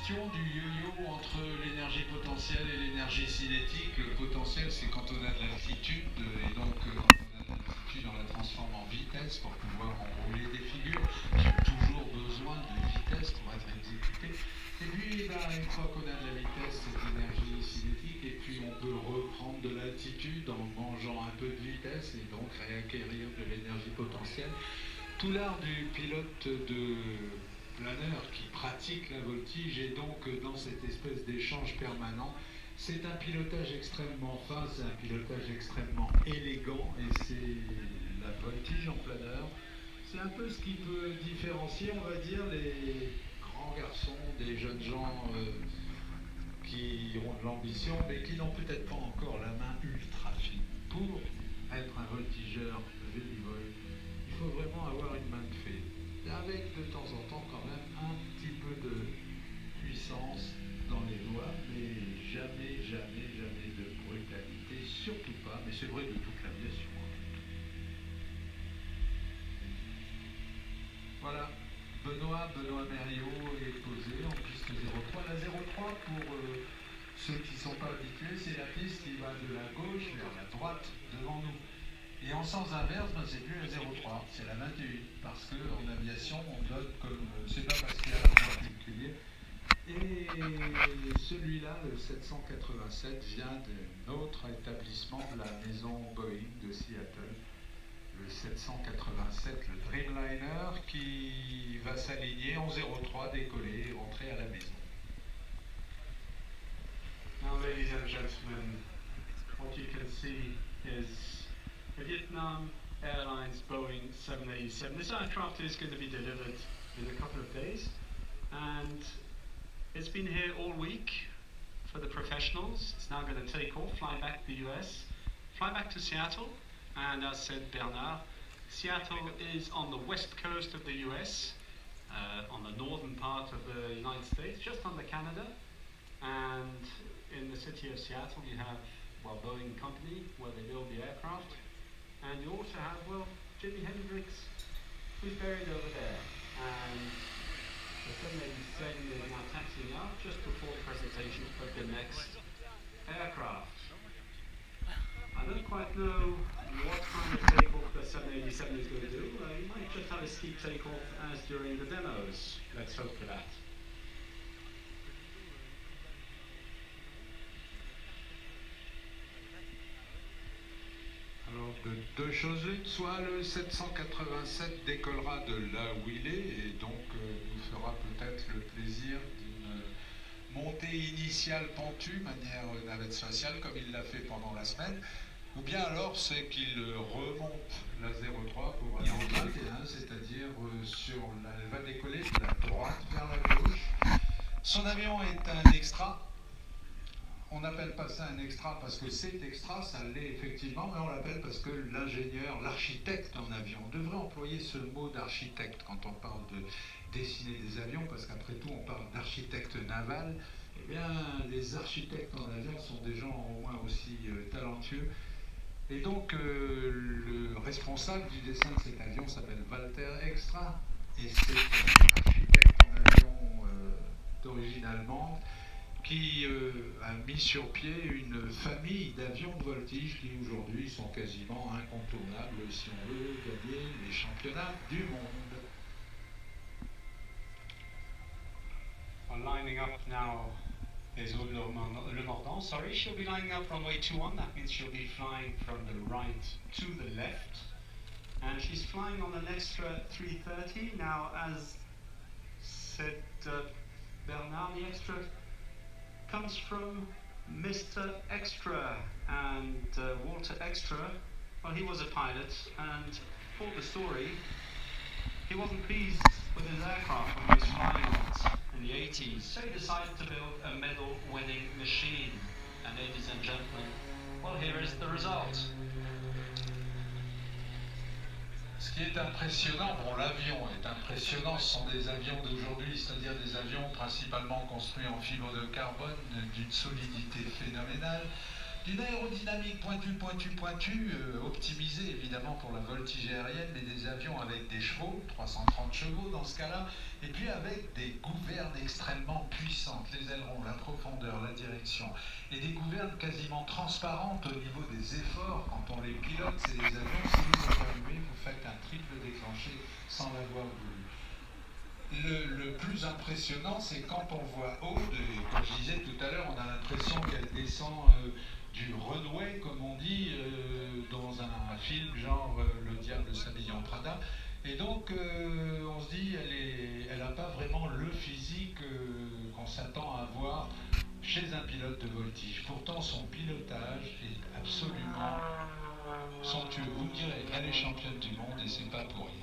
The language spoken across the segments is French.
question du yo-yo entre l'énergie potentielle et l'énergie cinétique. Le potentiel, c'est quand on a de l'altitude, et donc quand on a de l'altitude, on la transforme en vitesse pour pouvoir enrouler des figures qui ont toujours besoin de vitesse pour être exécutées. Et puis, une fois qu'on a de la vitesse, c'est de l'énergie cinétique, et puis on peut reprendre de l'altitude en mangeant un peu de vitesse et donc réacquérir de l'énergie potentielle. Tout l'art du pilote de planeur qui pratique la voltige est donc dans cette espèce d'échange permanent. C'est un pilotage extrêmement fin, c'est un pilotage extrêmement élégant, et c'est la voltige en planeur. C'est un peu ce qui peut différencier, on va dire, les grands garçons des jeunes gens qui ont de l'ambition, mais qui n'ont peut-être pas encore la main ultra fine. Pour être un voltigeur de vélivol, il faut vraiment avoir une main de fée, avec de temps en temps quand même un petit peu de puissance dans les doigts, mais jamais, jamais, jamais de brutalité, surtout pas, mais c'est vrai de toute l'aviation. Voilà, Benoît Mériot est posé en piste 03. La 03, pour ceux qui ne sont pas habitués, c'est la piste qui va de la gauche vers la droite devant nous. Et en sens inverse, c'est plus la 03, c'est la 21, parce qu'en aviation, on donne comme... c'est pas parce qu'il y a un particulier. Et celui-là, le 787, vient d'un autre établissement de la maison Boeing de Seattle. Le 787, le Dreamliner, qui va s'aligner en 03, décoller et rentrer à la maison. Now, ladies and gentlemen, what you can see is a Vietnam Airlines Boeing 787. This aircraft is going to be delivered in a couple of days, and it's been here all week for the professionals. It's now going to take off, fly back to the US, fly back to Seattle, and as said Bernard, Seattle is on the west coast of the US, on the northern part of the United States, just under Canada, and in the city of Seattle you have, well, Boeing Company, where they build the aircraft, and you also have, well, Jimi Hendrix, who's buried over there, and the 787 is now taxiing out just before the presentation of the next aircraft. I don't quite know what kind of takeoff the 787 is going to do. You might just have a steep takeoff as during the demos. Let's hope for that. Alors, de deux choses l'une, soit le 787 décollera de là où il est, et donc nous fera peut-être le plaisir d'une montée initiale pentue, manière navette spatiale, comme il l'a fait pendant la semaine, ou bien alors c'est qu'il remonte la 03 pour aller en 21, c'est-à-dire elle va décoller de la droite vers la gauche. Son avion est un extra. On n'appelle pas ça un extra parce que c'est extra, ça l'est effectivement, mais on l'appelle parce que l'ingénieur, l'architecte en avion, on devrait employer ce mot d'architecte quand on parle de dessiner des avions, parce qu'après tout on parle d'architecte naval. Eh bien, les architectes en avion sont des gens au moins aussi talentueux. Et donc, le responsable du dessin de cet avion s'appelle Walter Extra, et c'est un architecte en avion d'origine allemande, qui a mis sur pied une famille d'avions de voltige qui aujourd'hui sont quasiment incontournables si on veut gagner les championnats du monde. Well, lining up now is Aude Le Mordant. Sorry, she'll be lining up runway 21. That means she'll be flying from the right to the left. And she's flying on an extra 330. Now, as said Bernard, the extra comes from Mr. Extra, and Walter Extra, well, he was a pilot, and for the story, he wasn't pleased with his aircraft when he was flying on it in the 80s, so he decided to build a medal-winning machine. And ladies and gentlemen, well, here is the result. Ce qui est impressionnant, bon, l'avion est impressionnant, ce sont des avions d'aujourd'hui, c'est-à-dire des avions principalement construits en fibre de carbone d'une solidité phénoménale. d'une aérodynamique pointue, optimisée évidemment pour la voltige aérienne, mais des avions avec des chevaux, 330 chevaux dans ce cas-là, et puis avec des gouvernes extrêmement puissantes, les ailerons, la profondeur, la direction, et des gouvernes quasiment transparentes au niveau des efforts quand on les pilote. C'est des avions, si vous évaluez, vous faites un triple déclenché sans l'avoir voulu. Le plus impressionnant, c'est quand on voit Aude, et comme je disais tout à l'heure, on a l'impression qu'elle descend du runway, comme on dit, dans un film genre Le diable s'habille en Prada. Et donc, on se dit, elle n'a pas vraiment le physique qu'on s'attend à voir chez un pilote de voltige. Pourtant, son pilotage est absolument somptueux. Vous me direz, elle est championne du monde et c'est pas pour rien.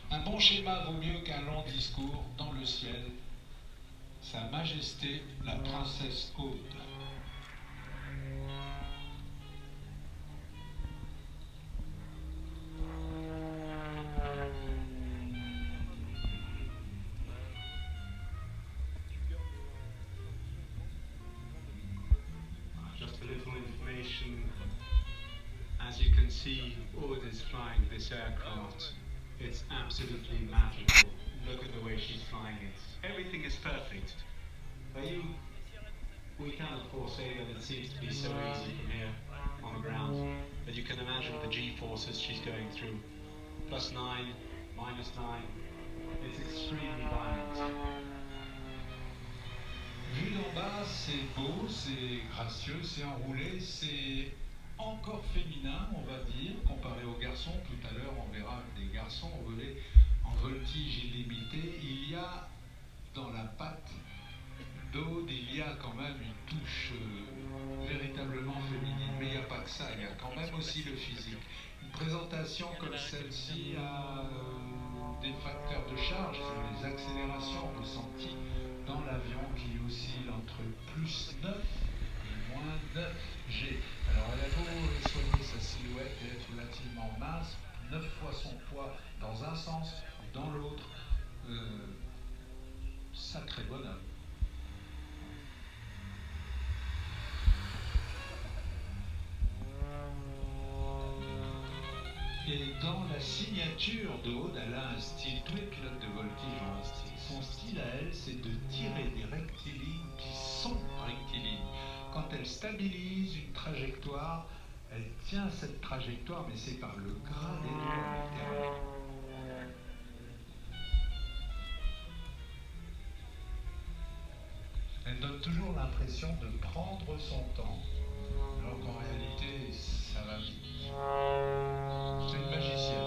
Un bon schéma vaut mieux qu'un long discours dans le ciel. Sa Majesté, la princesse Aude. Just a little information. As you can see, Aude is flying this aircraft. It's absolutely magical. Look at the way she's flying it. Everything is perfect. We can of course say that it seems to be so easy from here on the ground, but you can imagine the G-forces she's going through. +9, -9. It's extremely violent. Vu d'en bas, c'est beau, c'est gracieux, c'est enroulé, c'est encore féminin, on va dire, comparé aux garçons. Tout à l'heure, on verra des garçons voler en voltige illimitée. Il y a dans la patte d'Aude, il y a quand même une touche véritablement féminine. Mais il n'y a pas que ça, il y a quand même aussi le physique. Une présentation comme celle-ci a des facteurs de charge, c'est les accélérations ressenties dans l'avion qui oscillent entre +9 et -9 G. Alors elle a beau soigner sa silhouette et être relativement mince, 9 fois son poids dans un sens ou dans l'autre, sacré bonhomme. Et dans la signature de Aude, elle a un style, tous les pilotes de voltige ont un style. Son style à elle, c'est de tirer des rectilignes qui sont rectilignes. Quand elle stabilise une trajectoire, elle tient cette trajectoire, mais c'est par le gras des doigts littéralement. Elle donne toujours l'impression de prendre son temps, alors qu'en réalité, ça va vite. C'est une magicienne.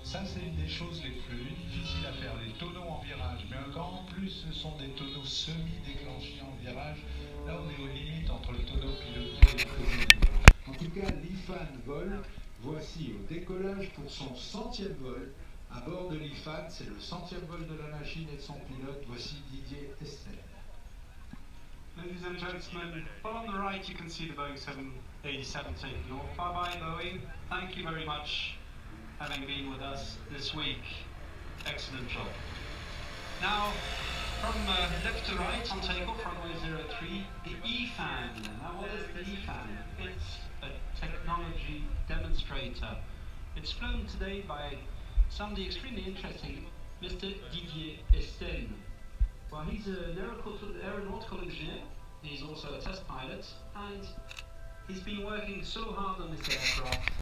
Ça, c'est une des choses les plus difficiles à faire, les tonneaux en virage. Mais encore en plus, ce sont des tonneaux semi-déclenchés en virage. Là, on est aux limites entre le tonneau piloté et le tonneau. En tout cas, l'IFAN vole. Voici au décollage pour son 100e vol. À bord de l'IFAN, c'est le 100e vol de la machine et de son pilote. Voici Didier Estelle. Ladies and gentlemen, well on the right you can see the Boeing 787 taking off. Bye-bye Boeing. Thank you very much having been with us this week. Excellent job. Now, from left to right on takeoff, runway 03, the EFAN. Now what is the EFAN? It's a technology demonstrator. It's flown today by somebody extremely interesting, Mr. Didier Estelle. Well, he's an aeronautical engineer, he's also a test pilot, and he's been working so hard on this aircraft